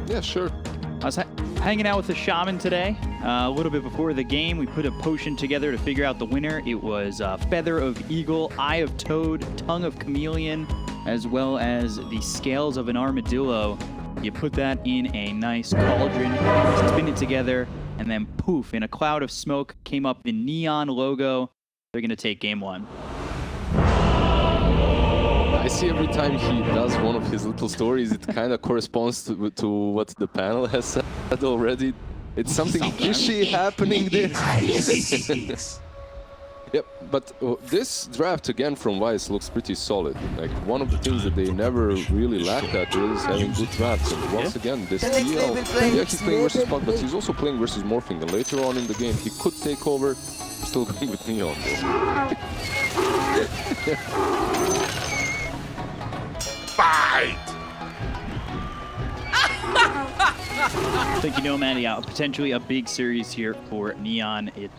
Yeah, sure. I was hanging out with the shaman today. A little bit before the game, we put a potion together to figure out the winner. It was Feather of Eagle, Eye of Toad, Tongue of Chameleon, as well as the Scales of an Armadillo. You put that in a nice cauldron, spin it together, and then poof, in a cloud of smoke came up the neon logo. They're going to take game one. I see every time he does one of his little stories, it kind of corresponds to what the panel has said already. It's something fishy happening there. Yep, but this draft again from Vice looks pretty solid. Like, one of the things that they never really lacked at is having good drafts. And once again, this DL, yeah, he's playing versus Puck, but he's also playing versus Morphing. And later on in the game, he could take over. Still going with Neon though. Fight! I think, you know, man, yeah, potentially a big series here for Neon. It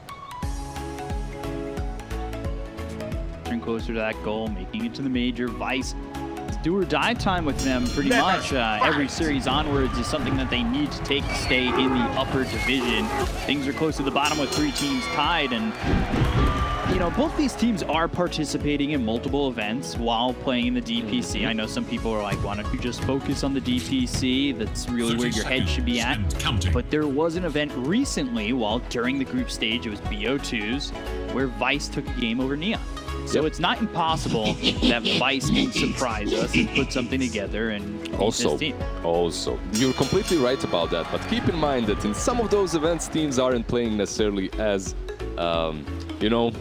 closer to that goal, making it to the major. Vice, do or die time with them pretty much. Every series onwards is something that they need to take to stay in the upper division. Things are close to the bottom with 3 teams tied, and you know, both these teams are participating in multiple events while playing in the DPC. I know some people are like, why don't you just focus on the DPC? That's really where your head should be at. But there was an event recently while during the group stage, it was BO2s, where Vice took a game over Neon. So it's not impossible that Vice can surprise us and put something together and beat this team. Also, you're completely right about that. But keep in mind that in some of those events, teams aren't playing necessarily as, you know,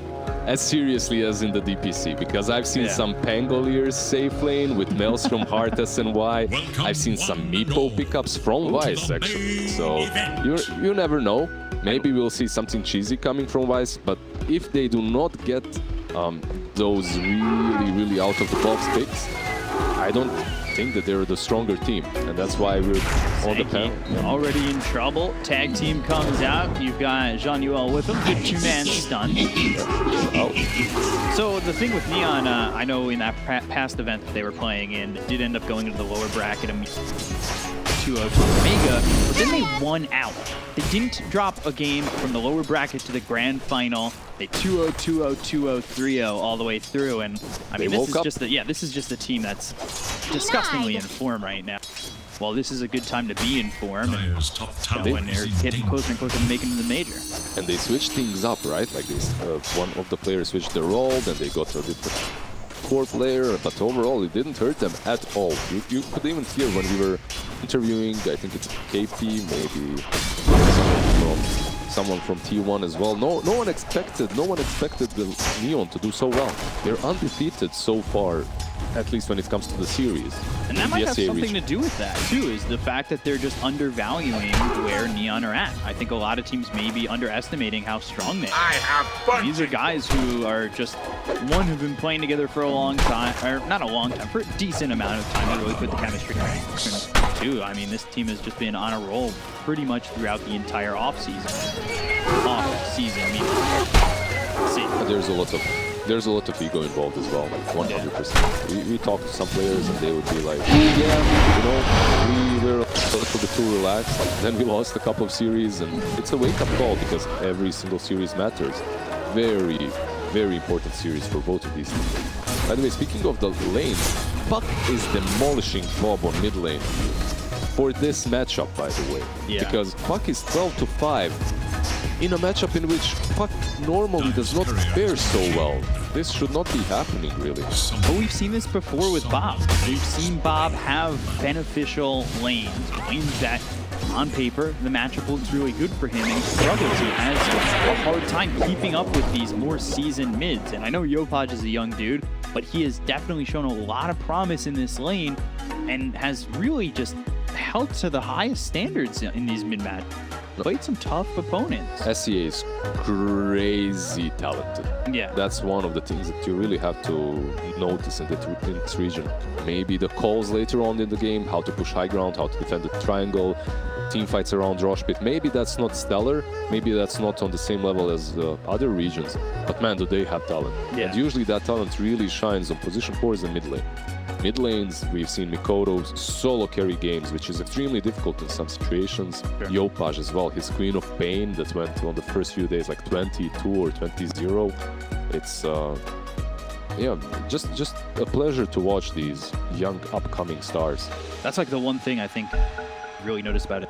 as seriously as in the DPC, because I've seen some Pangoliers safe lane with Maelstrom Heart SNY. I've seen some Meepo pickups from Vice, actually. So you never know. Maybe we'll see something cheesy coming from Vice, but if they do not get those really out of the box picks, I don't think that they're the stronger team, and that's why we're on the panel. Already in trouble. Tag team comes out. You've got Jean-Noel with him. Good 2-man stun. So the thing with Neon, I know in that past event that they were playing in, it did end up going into the lower bracket of 2-0 to Omega, but then they won out. They didn't drop a game from the lower bracket to the grand final. They 2-0, 2-0, 2-0, 3-0 all the way through, and I mean, this is just a team that's disgustingly in form right now. Well, this is a good time to be in form, and when they're getting closer and closer to making it to the major. And they switched things up, right? Like this, one of the players switched their role, then they got a different core player, but overall it didn't hurt them at all. You could even hear when we were interviewing, I think it's KP, maybe someone from T1 as well. No one expected the Neon to do so well. They're undefeated so far, at least when it comes to the series. And that might have something to do with that, too, is the fact that they're just undervaluing where Neon are at. I think a lot of teams may be underestimating how strong they are. These are guys who are just, one, have been playing together for a long time, or not a long time, for a decent amount of time to really put the chemistry right. And 2, I mean, this team has just been on a roll pretty much throughout the entire offseason. I mean, there's a lot of ego involved as well, like 100%. We talked to some players and they would be like, yeah, you know, we were a little bit too relaxed. Then we lost a couple of series, and it's a wake-up call because every single series matters. Very important series for both of these teams. By the way, speaking of the lanes, Puck is demolishing Bob on mid lane for this matchup, by the way. Because Puck is 12-5 in a matchup in which Puck normally does not fare so well. This should not be happening, really. But we've seen this before with Bob. We've seen Bob have beneficial lanes that, on paper, the matchup looks really good for him, and he struggles. He has a hard time keeping up with these more seasoned mids. And I know Yopaj is a young dude, but he has definitely shown a lot of promise in this lane and has really just held to the highest standards in these mid-match. played some tough opponents. SEA is crazy talented. Yeah. That's one of the things that you really have to notice in this region. Maybe the calls later on in the game, how to push high ground, how to defend the triangle, team fights around Rosh pit. Maybe that's not stellar, maybe that's not on the same level as other regions, but man, do they have talent. Yeah. And usually that talent really shines on position 4s and mid lane. Mid lanes, we've seen Mikoto's solo carry games, which is extremely difficult in some situations. Sure. Yopaj as well, his Queen of Pain that went on the first few days like 22 or 20-0. It's yeah, just a pleasure to watch these young upcoming stars. That's like the one thing I think I really noticed about it.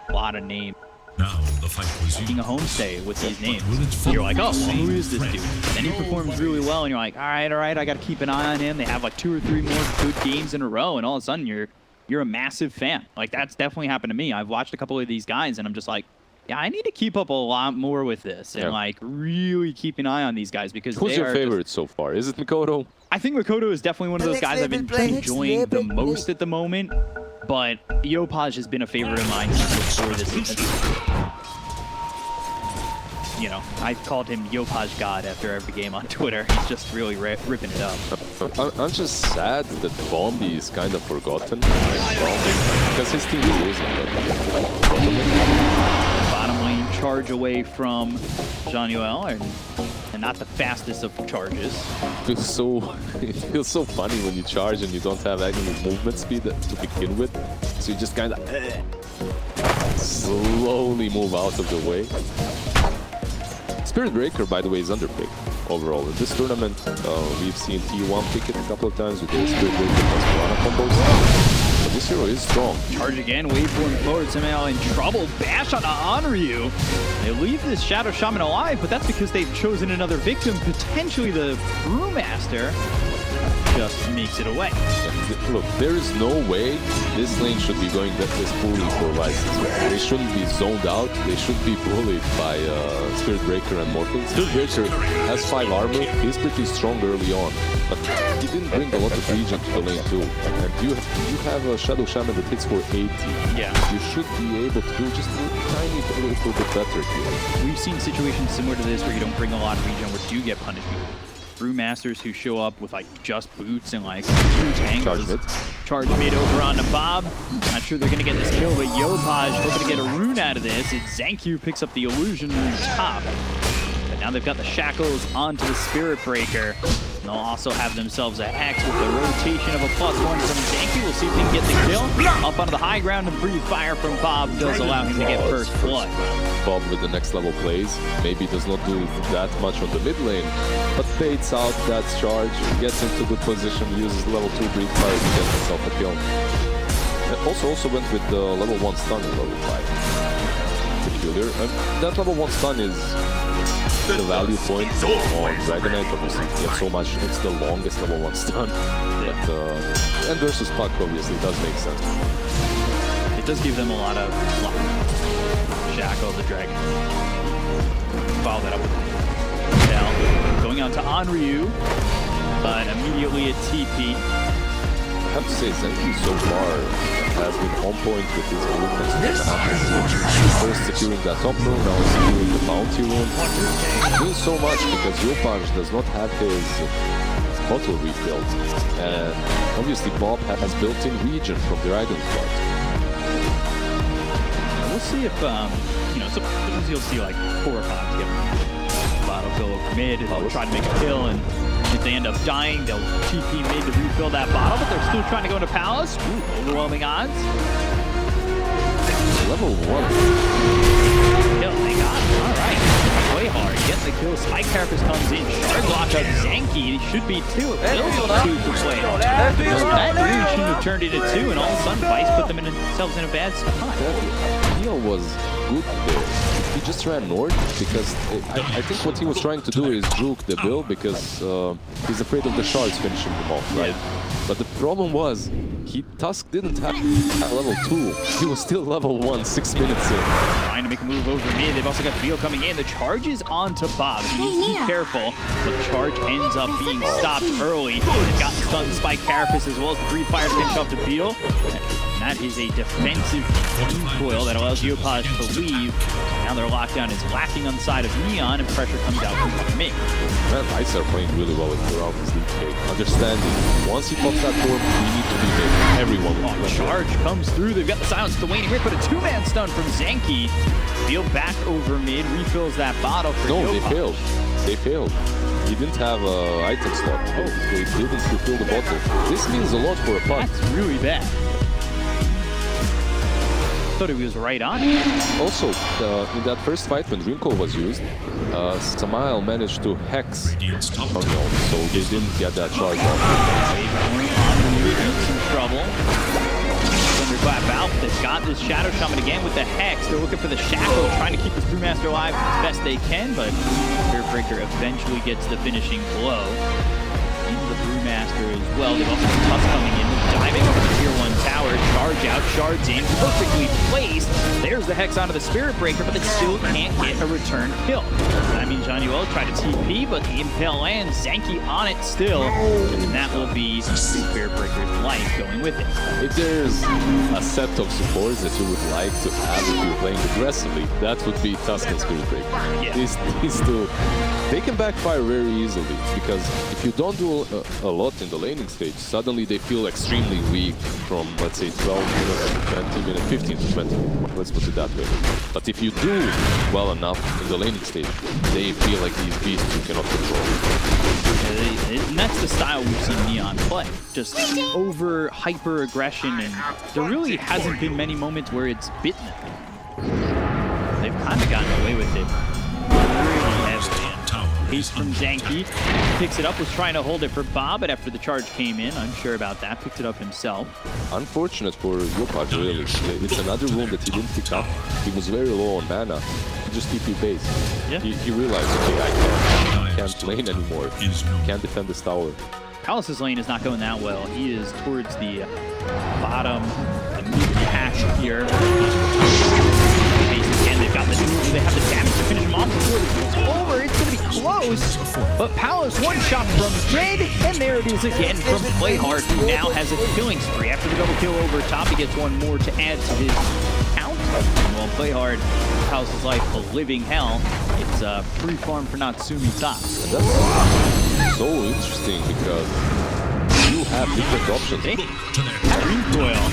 A lot of names. Now the fight was Taking a homestay with these names. You're like, oh, well, who is this dude? Then he performs really well, and you're like, all right, I got to keep an eye on him. They have like 2 or 3 more good games in a row, and all of a sudden you're a massive fan. Like that's definitely happened to me. I've watched a couple of these guys, and I'm just like, yeah, I need to keep up a lot more with this, and like really keep an eye on these guys because who's your favorite so far? Is it Mikoto? I think Mikoto is definitely one of those guys I've been enjoying the most at the moment. But Yopaj has been a favorite of mine before this season. You know, I called him Yopaj God after every game on Twitter. He's just really ripping it up. I'm just sad that Bombi is kind of forgotten. Because his team is losing. Bottom lane charge away from Jean-Yuel, and not the fastest of charges. It feels so funny when you charge and you don't have any movement speed to begin with. So you just kind of slowly move out of the way. Spirit Breaker, by the way, is underpicked overall. In this tournament, we've seen T1 pick it a couple of times with the Spirit Breaker plus Piranha combos. But this hero is strong. Charge again, waveform forward, somehow in trouble. Bash on Onryu. They leave this Shadow Shaman alive, but that's because they've chosen another victim, potentially the Brewmaster. Just makes it away. Look, there is no way this lane should be going this fully for license. They shouldn't be zoned out. They should be bullied by Spirit Breaker and Morphin. Spirit Breaker has 5 armor. He's pretty strong early on, but he didn't bring a lot of regen to the lane too. And you have a Shadow Shaman that hits for 80. Yeah. You should be able to do just a tiny little bit better here. We've seen situations similar to this where you don't bring a lot of regen, where you get punished. Brewmasters who show up with like just boots and like 2 tangles. Charge mid over onto Bob. Not sure they're gonna get this kill, but Yopaj hoping to get a rune out of this. It's Zankyu picks up the illusion rune top. But now they've got the shackles onto the Spirit Breaker. And they'll also have themselves a Hex with the rotation of a +1 from Zankyu. We'll see if they can get the kill. Up onto the high ground and breathe fire from Bob does allow him to get first blood. Bob with the next level plays. Maybe does not do that much on the mid lane, but baits out that charge, gets into good position, uses level 2 breathe fire to get himself a kill. And also went with the level 1 stun in level 5. Peculiar. And that level 1 stun is the value point on Dragonite. Obviously, you have so much. It's the longest level 1 stun. But, and versus Puck, obviously, does make sense. It does give them a lot of luck. Shackle the dragon. Follow that up with Dell. Going on to Onryu, but immediately a TP. I have to say, Zankyu so far has been on point with his movements. First securing that top room, now securing the bounty room. Doing so much because Yopaj does not have his bottle refilled. And obviously Bob has built-in regen from Dragon's Blood. We'll see if, you know, sometimes you'll see like 4 or 5 get bottle go over mid, and they'll try to make a kill, and if they end up dying, they'll TP mid to refill that bottle, but they're still trying to go into Palace. Ooh, overwhelming odds. Level 1. Kill, they got it. All right. Way hard. Getting the kill. Spike Carapace comes in. Shard block of Zanky. It should be 2. It will be 2 for play. That really shouldn't have turned into 2, and all of a sudden, Vice put themselves in a bad spot. Neil was good there. He just ran north because I think what he was trying to do is juke the Bill because he's afraid of the shards finishing him off, right? Yeah. But the problem was, Tusk didn't have level 2. He was still level 1 6 minutes in. Trying to make a move over mid. They've also got Theo coming in. The charge is onto Bob. He needs to be careful. The charge ends up being stopped early. They've got stun Spike Carapace as well as the Breathe Fire to finish off the Beetle. That is a defensive recoil that allows Yopaj to leave. Now their lockdown is lacking on the side of Neon, and pressure comes out from mid. Ice are playing really well around this DK. Understanding, once he pops that form, we need to be mid. Everyone will charge comes through. They've got the silence to Waning Rip, but a two-man stun from Zenki. Field back over mid, refills that bottle for Yopaj. They failed. They failed. He didn't have an item slot. They didn't fulfill the bottle. This means a lot for a puck. That's really bad. Thought he was right on it. Also, in that first fight when Rinko was used, Samael managed to hex Onion, so they didn't get that charge off. Some trouble. Thunderclap out. They've got this Shadow Shaman again with the Hex. They're looking for the Shackle, trying to keep this Brewmaster alive as best they can, but Breaker eventually gets the finishing blow. Into the Brewmaster as well. They've also got Tusk coming in, diving over the Tier 1 tower. Charge out, shards in, perfectly placed. There's the Hex onto the Spirit Breaker, but they still can't get a return kill. That means Januel tried to TP, but the Impale lands. Zenki on it still, and that will be Spirit Breaker's life going with it. If there's a set of supports that you would like to have if you're playing aggressively, that would be Tusk and Spirit Breaker. Yeah. These two, they can backfire very easily, because if you don't do a lot in the laning stage, suddenly they feel extremely weak from, let's say, 12 minutes to 20 minutes, 15 to 20, let's put it that way. But if you do well enough in the laning stage, they feel like these beasts you cannot control. And that's the style we've seen Neon play. Just over hyper aggression, and there really hasn't been many moments where it's bitten them. They've kind of gotten away with it. Pace from Zenki, picks it up, was trying to hold it for Bob, but after the charge came in, unsure about that, picked it up himself. Unfortunate for Yopaj, really. It's another room that he didn't pick up. He was very low on mana. He just TP base. Yeah. He realized, okay, I can't lane anymore. Can't defend this tower. Palace's lane is not going that well. He is towards the bottom, the mid-patch here. And they've got the duels, they have the damage to finish him off before this is over. It's going to be close, but Palace one shot from mid, and there it is again from Playhard, who now has a killing spree. After the double kill over top, he gets one more to add to his count. And while Playhard, Palace's life a living hell, it's a free farm for Natsumi top. That's so interesting because you have different options. Recoil.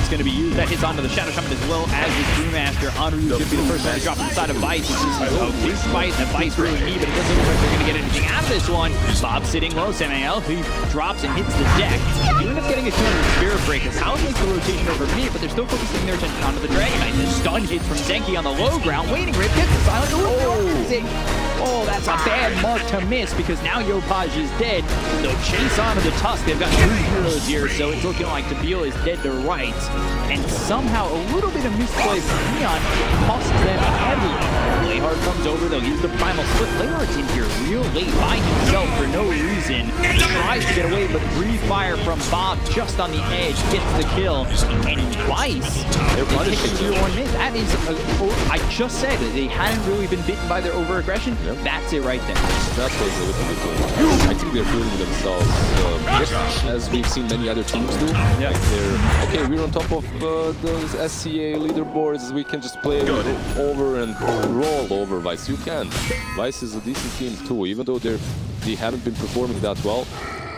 Going to be used. That hits onto the Shadow Shaman as well as his Brewmaster. Enru should be the first one to drop inside of Vice. This is a big fight that Vice really need, but it doesn't look like they're going to get anything out of this one. Bob sitting low. Samael, he drops and hits the deck. You end up getting a kill with Spirit Breaker. Palace makes the rotation over me, but they're still focusing their attention onto the Dragon Knight. The stun hits from Zenki on the low ground. Waning Rip gets the silent. Oh, that's a bad mark to miss because now Yopaj is dead. They'll chase onto the Tusk. They've got 2 heroes here, so it's looking like Tabeel is dead to rights. And somehow a little bit of misplay from Neon costs them heavily. Playhard comes over, they'll use the primal split. Playhard's in here real late by himself for no reason. Tries to get away, but breathe fire from Bob just on the edge, gets the kill. And Vice, they're punishing Tier 1 mid. That is, I just said that they hadn't really been bitten by their over-aggression. Yep. That's it right there. That's what they're looking at. I think they're feeling themselves, just as we've seen many other teams do. Yeah. Like they're, okay, we're on top of those SCA leaderboards, we can just play over and roll over Vice. You can. Vice is a decent team too, even though they haven't been performing that well.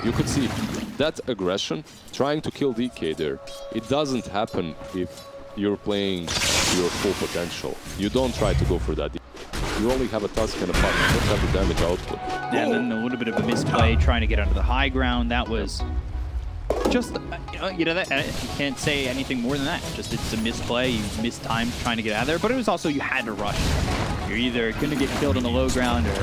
You could see that aggression, trying to kill DK there. It doesn't happen if you're playing your full potential. You don't try to go for that. You only have a Tusk and a puck. You don't have the damage output. And then a little bit of a misplay trying to get onto the high ground. That was just, that you can't say anything more than that. Just it's a misplay. You missed time trying to get out of there, but it was also you had to rush. You're either going to get killed on the low ground or...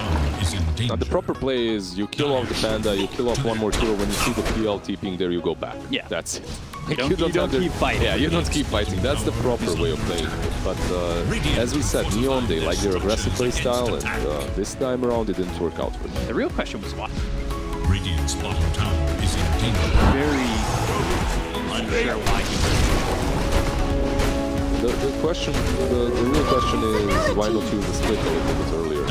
Now, the proper play is you kill off the Panda, you kill off one more hero. When you see the PL TPing there, you go back. Yeah. That's it. You don't keep fighting. Yeah, you don't keep fighting. That's the proper way of playing. But as we said, Neon, they like their aggressive play style, and this time around it didn't work out for them. The real question was why. Radiant's bottom tower is in danger. Very unsure why he The real question is why not use the split a little bit earlier?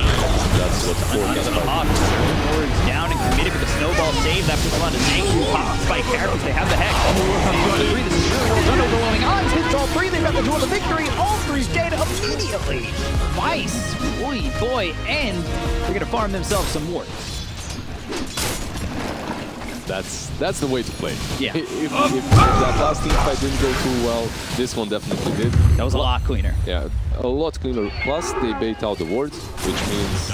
That's what forecast Nords down and committed with the snowball save. That puts him on to Zenki. Pop spike characters. They have the hex. On the work on 2 out of 3. This is really well done. Overwhelming the duel to victory. All three dead immediately. Vice, boy, and they're gonna farm themselves some wards. That's the way to play. Yeah. If that last team fight didn't go too well, this one definitely did. That was a lot cleaner. Yeah, a lot cleaner. Plus, they bait out the wards, which means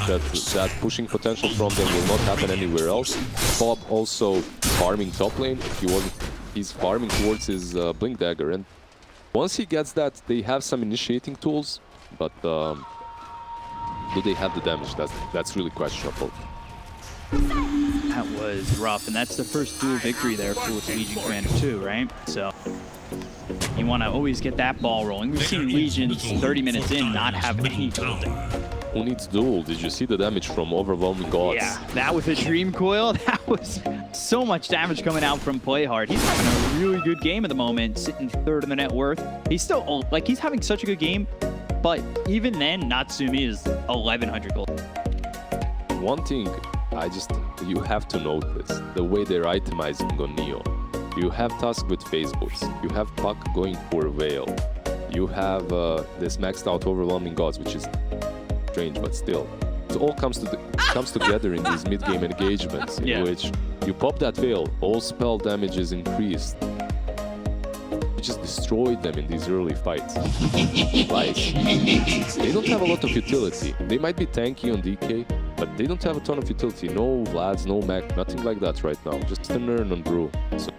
that pushing potential from them will not happen anywhere else. Bob also farming top lane. He's farming towards his Blink Dagger, and once he gets that, they have some initiating tools, but do they have the damage? That's really questionable. That was rough, and that's the first duel victory there for Legion Commander 2, right? So you want to always get that ball rolling. We've seen Legions 30 minutes in not have any building. Who needs duel? Did you see the damage from Overwhelming Gods? Yeah, that with a Dream Coil, that was so much damage coming out from Playhard. He's having a really good game at the moment, sitting third in the net worth. He's still, like, he's having such a good game, but even then, Natsumi is 1,100 gold. One thing you have to notice, the way they're itemizing on Neo. You have Tusk with Phase Boots, you have Puck going for Veil, you have this maxed out Overwhelming Gods, which is strange, but still. It all comes together in these mid-game engagements, in which you pop that Veil, all spell damage is increased. You just destroyed them in these early fights. Like, they don't have a lot of utility. They might be tanky on DK, but they don't have a ton of utility. No Vlads, no Mac, nothing like that right now. Just a Nern on Brew. So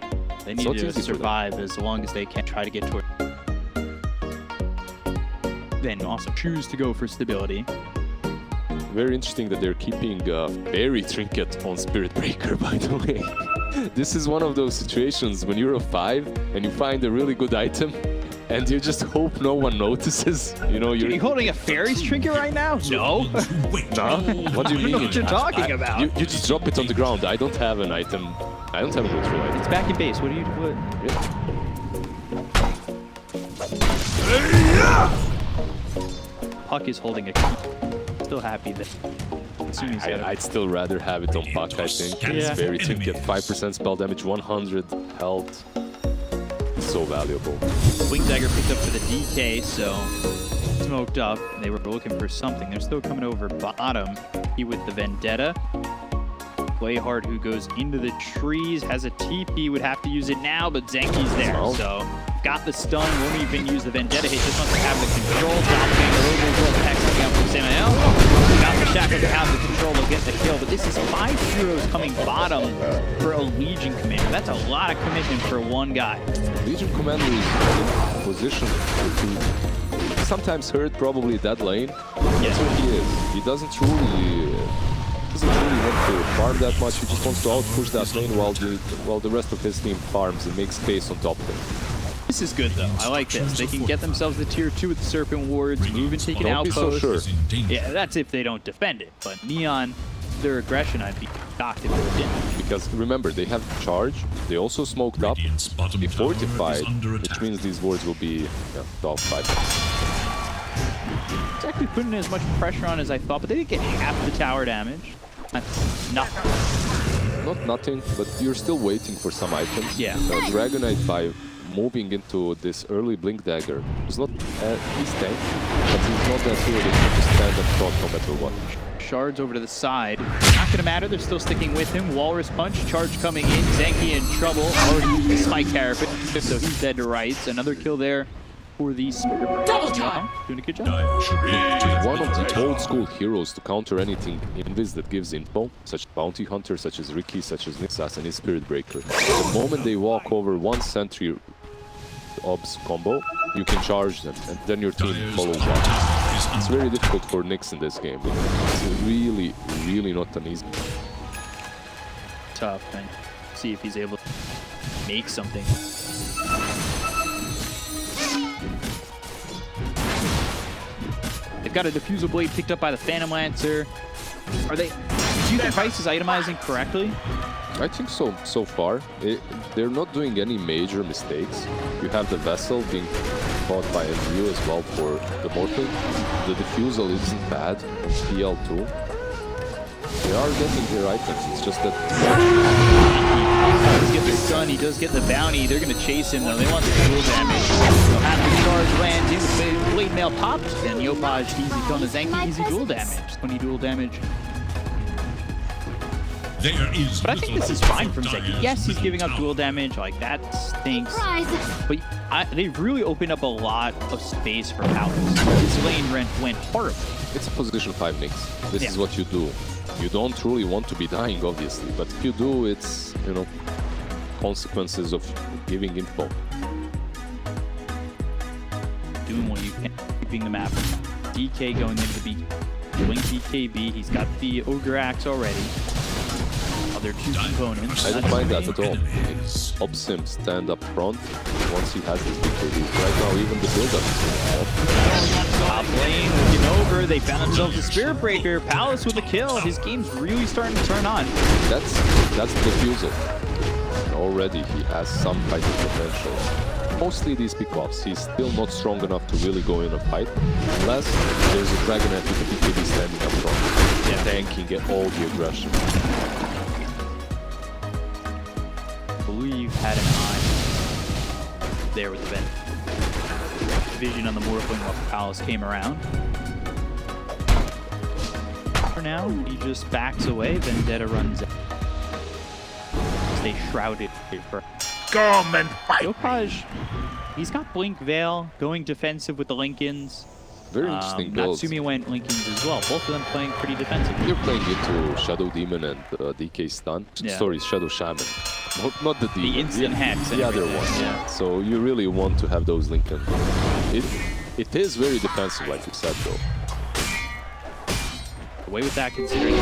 they need to survive as long as they can, try to get toward. Then also choose to go for stability. Very interesting that they're keeping Fairy Trinket on Spirit Breaker, by the way. This is one of those situations when you're a 5 and you find a really good item and you just hope no one notices. You know, you're holding a Fairy's Trinket right now? No. Nah? What do you mean? What you're talking about? You just drop it on the ground. I don't have an item. I don't have a neutral item. It's back in base. What do you do? Puck is holding a key. Still happy that I'd still rather have it on Puck, I think. It's very Trinket, 5% spell damage, 100 health. So valuable. Wing Dagger picked up for the DK, so smoked up. They were looking for something. They're still coming over bottom. He with the Vendetta. Playhard, who goes into the trees, has a TP, would have to use it now, but Zenki's there. So got the stun, won't even use the Vendetta hit, just wants to have the control. Dominator over as well, Hex out from Samuel. Got the Shackle to have the control to get the kill, but this is 5 heroes coming bottom for a Legion Commander. That's a lot of commitment for one guy. Legion Commander is in position to sometimes hurt probably that lane. That's what he is. He doesn't really want to farm that much. He just wants to outpush that lane while the rest of his team farms and makes space on top lane. This is good though. I like this. They can get themselves the tier 2 with the Serpent Wards, move and take an outpost. Don't be so sure. Yeah, that's if they don't defend it. But Neon, their aggression, I'd be shocked if they didn't. Because remember, they have charge. They also smoked up. They fortified, which means these wards will be top 5. It's actually putting as much pressure on as I thought, but they did get half the tower damage. Nothing. Not nothing, but you're still waiting for some items. Yeah. Dragonite by moving into this early Blink Dagger. He's not, he's tank, but he's not that hero that can just stand up front no matter what. Shards over to the side. Not gonna matter, they're still sticking with him. Walrus Punch, charge coming in. Zenki in trouble. Already used the Spike Carapace, so he's dead to rights. Another kill there for the Spirit. Double time! Doing a good job. One of the old school heroes to counter anything in this that gives info, such as Bounty Hunter, such as Ricky, such as Nixas, and his Spirit Breaker. The moment they walk over one sentry obs combo, you can charge them, and then your team follows up. It's very difficult for Nix in this game. It's really, really not an easy. Tough, and see if he's able to make something. They've got a Diffusal Blade picked up by the Phantom Lancer. Do you think Vice is itemizing correctly? I think so far. They're not doing any major mistakes. You have the Vessel being fought by NU as well for the Mortal. The Diffusal isn't bad. PL2. They are getting their items. It's just that... He does get the stun, he does get the bounty. They're going to chase him though. They want the dual damage. They'll have the charge land mail popped, and Yopaj easy kill on Zenki, easy dual damage. 20 dual damage. There is But I think this is fine from Zenki. Yes, he's giving up dual damage, like that stinks. But they've really opened up a lot of space for Palace. This lane went horribly. It's a position 5 mix. This is what you do. You don't truly want to be dying, obviously, but if you do, it's, you know, consequences of giving info. Doing what you can, keeping the map. DK going into the B. Blink DKB, he's got the Ogre Axe already. Other 2 components. I don't mind that at all. Helps him stand up front once he has his BKB. Right now, even the build-up is Top lane looking over. They found themselves a Spirit Breaker. Palace with a kill. His game's really starting to turn on. That's the defusal. Already, he has some fighting potential. Mostly these pickoffs, he's still not strong enough to really go in a fight, unless there's a Dragonite with a BKB standing up front, tanking at all the aggression. I believe had an eye there with the vision on the Morphling while Palace came around. For now, he just backs away, Vendetta runs out. Stay shrouded for Come and fight. Yopaj, he's got Blink Veil, going defensive with the Lincolns. Very interesting builds. Natsumi went Lincolns as well. Both of them playing pretty defensive. You're playing into Shadow Demon and DK Stun. Yeah. Sorry, Shadow Shaman. Not the Demon. The instant hacks. The other one. Yeah. So you really want to have those Lincoln. It is very defensive, like you said, though. Away with that, considering this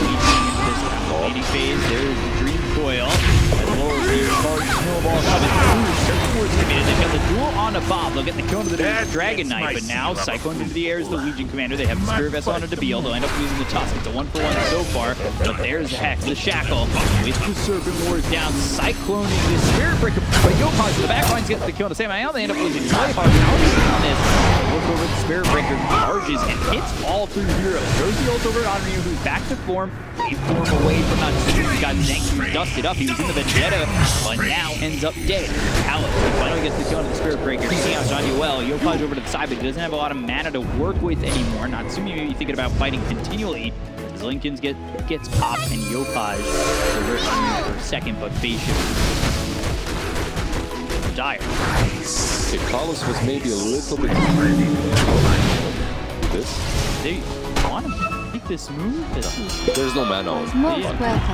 leading phase. There's the Dream Coil. As well as the charge snowball coming through. Certain words committed. They've got the duel on a Bob. They'll get the kill into the Dragon Knight, but now Cyclone into the air is the Legion Commander. They have the Spirit Vessel on a Debiel. They'll end up losing the Tusk. It's a 1-for-1 so far. But there's the Hex, the Shackle. With the Serpent Wars down, Cycloning the Spirit Breaker. But Yopaj to the back lines gets the kill on the same. Now they end up losing really hard. Now on this. Look over the Spirit Breaker, charges and hits all 3 heroes. Throws the ult over on Ryu, who's back to form. He form away from Natsumi. He got Zenki dusted up. He was in the Vendetta, but now ends up dead. Alex finally gets the kill on the Spirit Breaker. Seeing out Johnny well. Yopaj over to the side, but he doesn't have a lot of mana to work with anymore. Natsumi may be thinking about fighting continually. As Lincolns gets popped and Yopaj reverse on for a second, but phase shift. Dire. If Carlos was maybe a little bit They want to make this move? There's no mana on.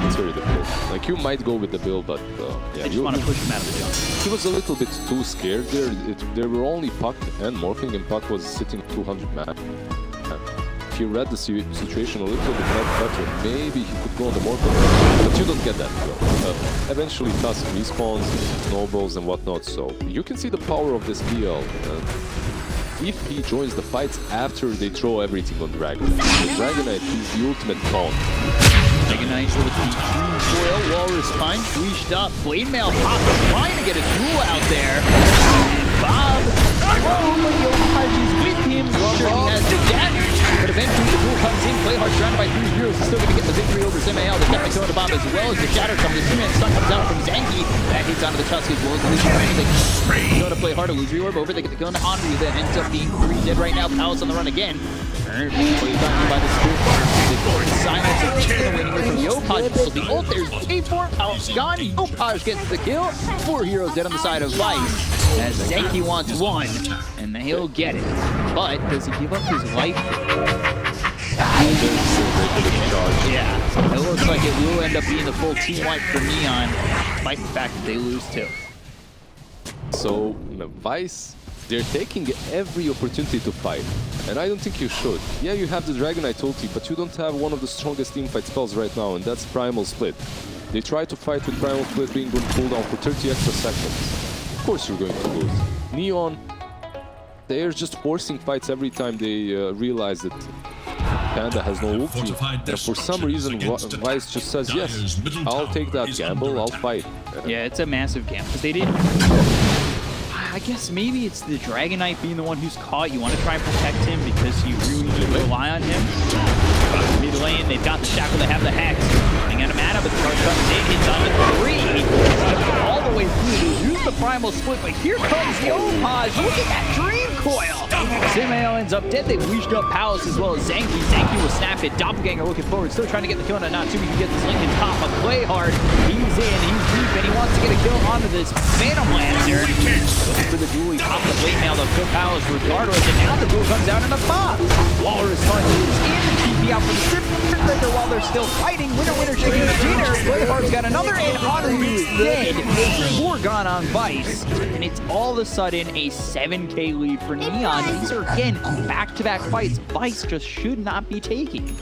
It's very difficult. Like, you might go with the build, but yeah. They just want to push him out of the jump. He was a little bit too scared there. There were only Puck and Morphing, and Puck was sitting 200 mana. If he read the situation a little bit better, maybe he could go on the Morphing. But you don't get that. Eventually, Tusk respawns, snowballs, and whatnot. So you can see the power of this PL. If he joins the fights after they throw everything on Dragon. The Dragonite is the ultimate taunt. Dragonite with the Dream Coil, Walrus Punch, leashed up, Blade Mail pops, trying to get a duel out there. And Bob, Yopaj is with him, sure he has the damage, but eventually the duel comes in, Playhard surrounded by 3 heroes, he's still going to get the victory over Zimael. They got the kill on the Bob as well as the Shatter comes, the 2-man stun comes out from Zenki, that hits onto the Tusk as well as the Legion. They go to play hard, illusory orb over, they get the kill on the Henry, that ends up being 3 dead right now. Palace on the run again. By the Spirit, silence and takes the waiting from Yopaj. So the ult, there's K4, Palace gone. Yopaj gets the kill. 4 heroes dead on the side of Vice. As Zenki wants 1, and he'll get it. But does he give up his life? Yeah, it looks like it will end up being the full team wipe for Neon, despite the fact that they lose 2. So, Vice, they're taking every opportunity to fight, and I don't think you should. Yeah, you have the Dragonite ulti, but you don't have one of the strongest teamfight spells right now, and that's Primal Split. They try to fight with Primal Split being on cooldown for 30 extra seconds. Of course you're going to lose. Neon, they're just forcing fights every time they realize that Panda has no ulti, and for some reason Vice just says, yes, I'll take that gamble, I'll fight. Yeah, it's a massive gamble, because they didn't... I guess maybe it's the Dragonite being the one who's caught. You want to try and protect him because you really need to rely on him. Mid lane, they've got the Shackle, they have the Hex. Running out of mana, but the charge comes in, hits on the 3. All the way through, they use the Primal Split, but here comes Yopaj. Look at that Dream recoil. Simael ends up dead. They leashed up Palace as well as Zanky. Zanky will snap it. Doppelganger looking forward, still trying to get the kill on Natsumi. He can get this Lincoln top, but play hard. He's in, he's deep, and he wants to get a kill onto this Phantom Lancer. Goes for the duel. He popped the blade mail to kill Palace regardless, and now the duel comes out in a box. Walrus Punch is in. TP out for the Strip Breaker while they're still fighting. Winner, shaking the dinner. Playhard's got another, and Honoru is dead. 4 gone on Vice, and it's all of a sudden a 7K lead for Neon. These are, again, back-to-back fights Vice just should not be taking.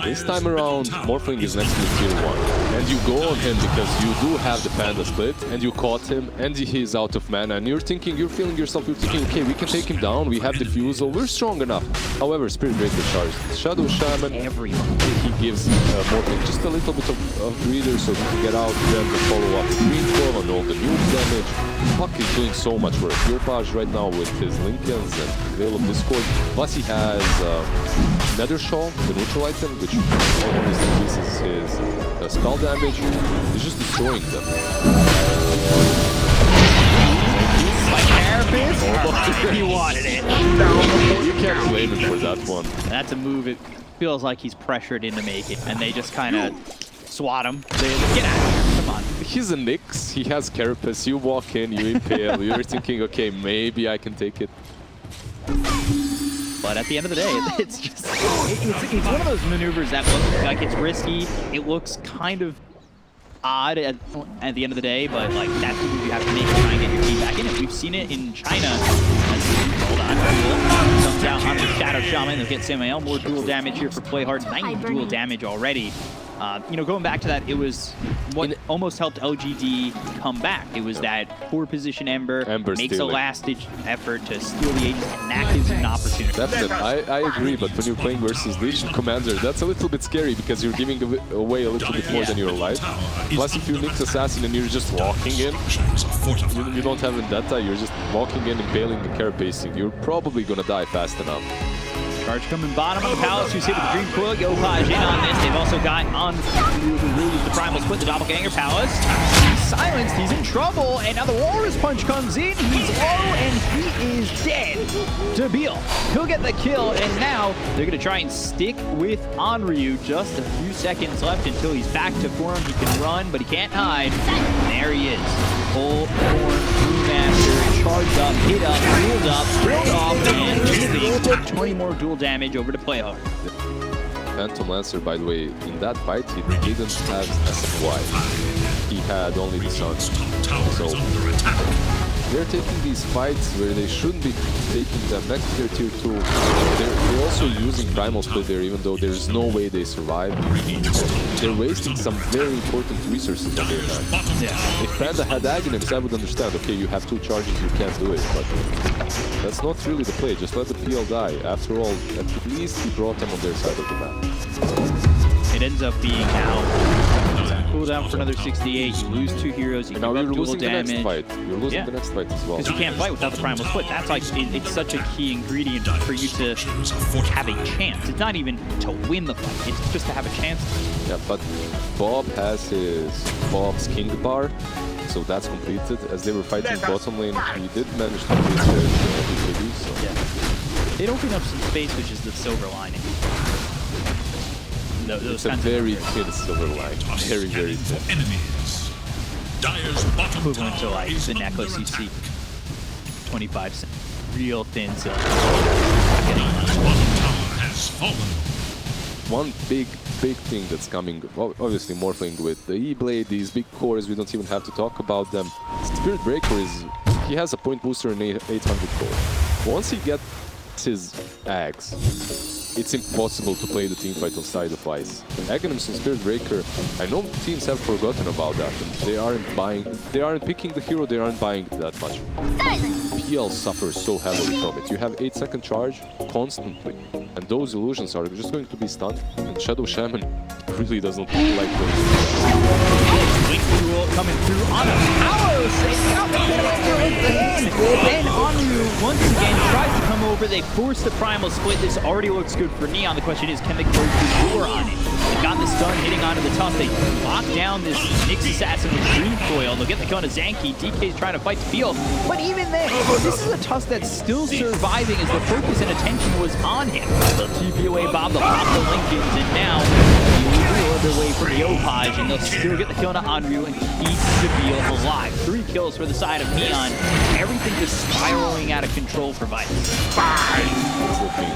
This time around, Morphling is next to tier 1. And you go on him because you do have the Panda split, and you caught him, and he is out of mana, and you're thinking, you're feeling yourself, you're thinking, okay, we can take him down, we have Diffusal, we're strong enough. However, Spirit Breaker charged. Shadow Shaman, Everyone. he gives Morphling just a little bit of breather so he can get out, then the follow-up Green Claw and all the nuke damage. Puck is doing so much work. Yopaj right now with his Lincolns and Veil of Discord, plus he has Nether Shawl, the neutral item, which always increases his spell damage. He's just destroying them. Like Carapace? He wanted it. You can't blame him for that one. That's a move. It feels like he's pressured into making, and they just kind of swat him. They get out of here. Come on. He's a Nyx. He has Carapace. You walk in, you impale. You're thinking, okay, maybe I can take it. But at the end of the day, it's just it's one of those maneuvers that looks like it's risky. It looks kind of odd at the end of the day, but like that's the move you have to make to try and get your team back in it. We've seen it in China. Hold on, comes out on the Shadow Shaman. They'll get Simael. More dual damage here for Playhard. 90 dual damage already. You know, going back to that, it was what almost helped LGD come back. It was that poor position Ember makes a last-ditch effort to steal the Aegis, and that gives an opportunity. Definitely, I agree, but when you're playing versus Legion Commander, that's a little bit scary because you're giving away a little bit more than your life. Plus, if you Nyx Assassin and you're just walking in, you don't have Vendetta, you're just walking in, impaling and carapacing, you're probably gonna die fast enough. Charge coming bottom of the Palace, who's hit with the Dream Coil. Yopaj in on this. They've also got on the Primal Split, the Doppelganger Palace. He's silenced, he's in trouble, and now the Walrus Punch comes in. He's low, and he is dead. Dabil, he'll get the kill, and now they're going to try and stick with Onryu. Just a few seconds left until he's back to form. He can run, but he can't hide. And there he is. Full form, Brewmaster, charged up, hit up, healed up, killed off, and put 20 more dual damage over to Playhard. Phantom Lancer, by the way, in that fight, he didn't have SFY. He had only the Sun. So they're taking these fights where they shouldn't be taking them next to their tier 2. They're also using Primal Split there, even though there's no way they survive. They're wasting some very important resources on their hand. Yeah. If Panda had Aghanim's, I would understand, okay, you have 2 charges, you can't do it, but that's not really the play. Just let the PL die. After all, at least he brought them on their side of the map. It ends up being now cooldown for another 68. You lose 2 heroes. You now give you're up losing dual the damage. next fight. You're losing the next fight as well. Because you can't fight without the Primal Split. That's like, it's such a key ingredient for you to have a chance. It's not even to win the fight. It's just to have a chance. Yeah, but Bob has his Bob's King Bar, so that's completed. As they were fighting bottom lane, he did manage to complete their reviews. So. Yeah. They'd open up some space, which is the silver lining. It's a very thin silver line. Very, very thin. Enemies. Dire's bottom Equivalent to tower like is the under necklace you see. attack. 25 cents. Real thin silver. Dire's bottom tower has fallen. One big thing that's coming, obviously Morphling with the E-Blade, these big cores, we don't even have to talk about them. Spirit Breaker he has a point booster in 800 gold. Once he gets his Ags, it's impossible to play the teamfight on side of Ice. Aghanims and Spirit Breaker, I know teams have forgotten about that, and they aren't picking the hero, they aren't buying that much. PL suffers so heavily from it. You have 8-second charge constantly, and those illusions are just going to be stunned, and Shadow Shaman really doesn't like those. Wing duel coming through on a power, and Onryu once again tries to come over. over. They force the primal split. This already looks good for Neon. The question is, can they close the door on it? They've got the stun hitting onto the tusk. They lock down this Nyx assassin with green foil. They'll get the kill on Zanky. DK's trying to fight to field. But even then, this is a tusk that's still surviving as the focus and attention was on him. They'll TP away Bob, they'll pop the Lincolns, and now they're away from the Opage, and they'll still get the kill on Anryu and keep the field alive. 3 kills for the side of Neon. Everything just spiraling out of control for Vice. It's looking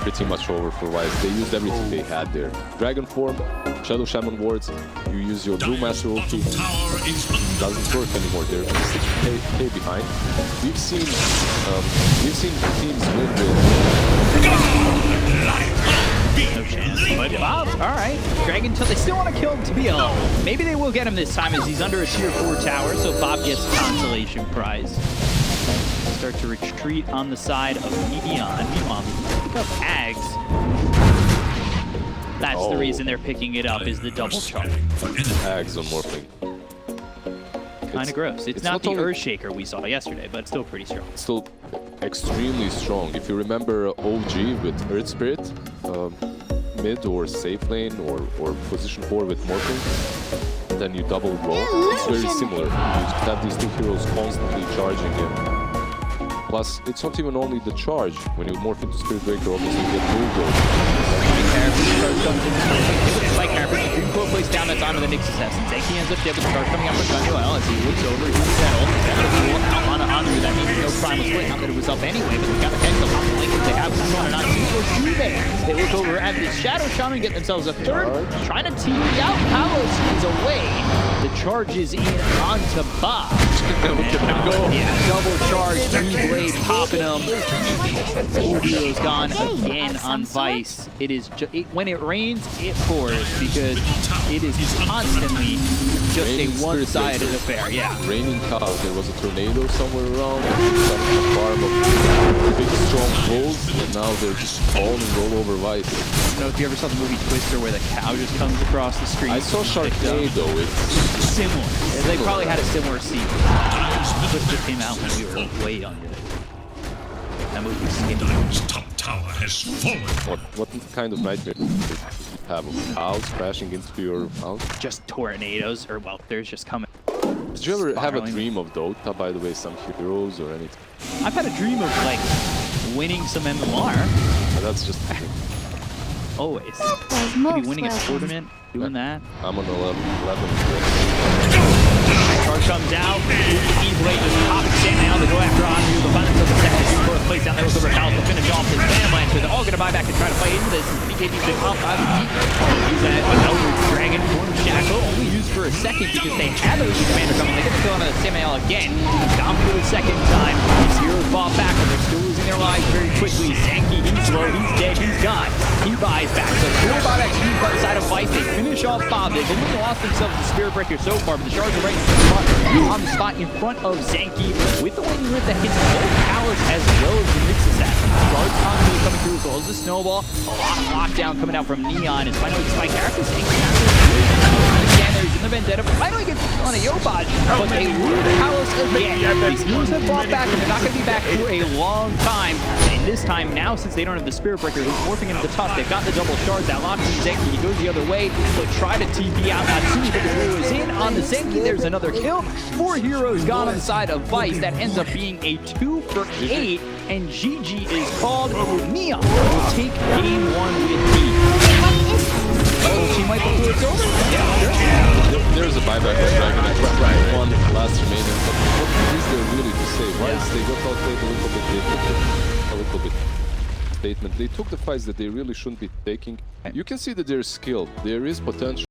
pretty much over for Vice. They used everything they had there. Dragon Form, Shadow Shaman wards, you use your Brewmaster ulti. Doesn't work anymore. They're 6k behind. We've seen teams win with no chance. But Bob, all right. Dragon, they still want to kill Tabeel. Maybe they will get him this time as he's under a tier 4 tower, so Bob gets consolation prize. Start to retreat on the side of Neon. Meanwhile, pick up Ags. That's the reason they're picking it up, is the double charge. Ags on Morphling. Kind of gross. It's not the Earthshaker we saw yesterday, but still pretty strong. Still extremely strong. If you remember OG with Earth Spirit, mid or safe lane or position 4 with Morphling, then you double roll. It's very similar. You just have these 2 heroes constantly charging in. Plus, it's not even only the charge. When you morph into Spirit Breaker, obviously you get Bulldozer. Spike Harper, Green Core plays down, that's onto the Nyx assassin. Zanky ends up dead with the charge coming out from Gunnewell as he looks over, he's settled. Got a cool out on Anryu. That means no primal split. Not that it was up anyway, but they've got the pixel off the Lincoln. They have one and on 2 there. They look over at the Shadow Shaman, get themselves a third. Trying to TP out. Palos is away. The charge is in onto Bob. Yeah, double charge, 3 blade popping him. Hero's gone again on Vice. It is when it rains, it pours because it is constantly just a one-sided affair. Yeah. Raining cows. There was a tornado somewhere around. Some farm of big strong bulls, and now they're just falling all over Vice. I don't know if you ever saw the movie Twister where the cow just comes across the street. I saw Sharknado. It's similar. They probably had a similar scene. Twister came out when we were way younger. That movie was scary. Diamond's top tower has fallen. What kind of nightmare did you have of cows crashing into your house? Just tornadoes, or well, there's just coming. Did you ever have a dream of Dota, by the way, some heroes or anything? I've had a dream of, like, winning some MMR. That's just always. Maybe winning a tournament, doing that. I'm on 11. Charge comes out. E-Blade just pops in now. They go after Anryu. The violence of the second. Fourth place down there with Overpower. They'll finish off this Bandlands. They're all going to buy back and try to fight into this. BKB's been off by the heat. Use that another Dragon Form Shackle. Only used for a second because they had the Legion Commander coming. They get the kill on the Samael again. Down for the second time. These heroes fought back, but they're still losing their lives very quickly. Zanky, he's low. He's dead. He's gone. He buys back. So 4 buybacks by the side of Vice. They finish off Bob. They've only lost themselves the Spirit Breaker so far, but the Shards are right on the spot in front of Zanky with the Lightning Rip that hits both Palace as well as the Nyx assassin. Shards constantly coming through as well as the Snowball. A lot of lockdown coming out from Neon, and finally Spike Harris. Zanky again, there's in the Vendetta, but finally gets on a Yopaj, but they lose Palace again. These heroes have fought back, and they're not going to be back for a long time. And this time now, since they don't have the Spirit Breaker who's morphing into the Tusk, they've got the double shards that locks in Zanky. He goes the other way, but try to TP out Natsumi, but the blue is in on the Zanky. There's another kill. 4 heroes gone on the side of Vice. That ends up being a 2 for 8, and GG is called. Neon will take game 1 with heat. Oh, she might before it's over. Yeah, sure. There's a buyback on Dragon at one last remaining, but what is there really to say? Vice, they got outplayed a little bit. They took a little bit statement. They took the fights that they really shouldn't be taking. You can see that they're skilled. There is potential.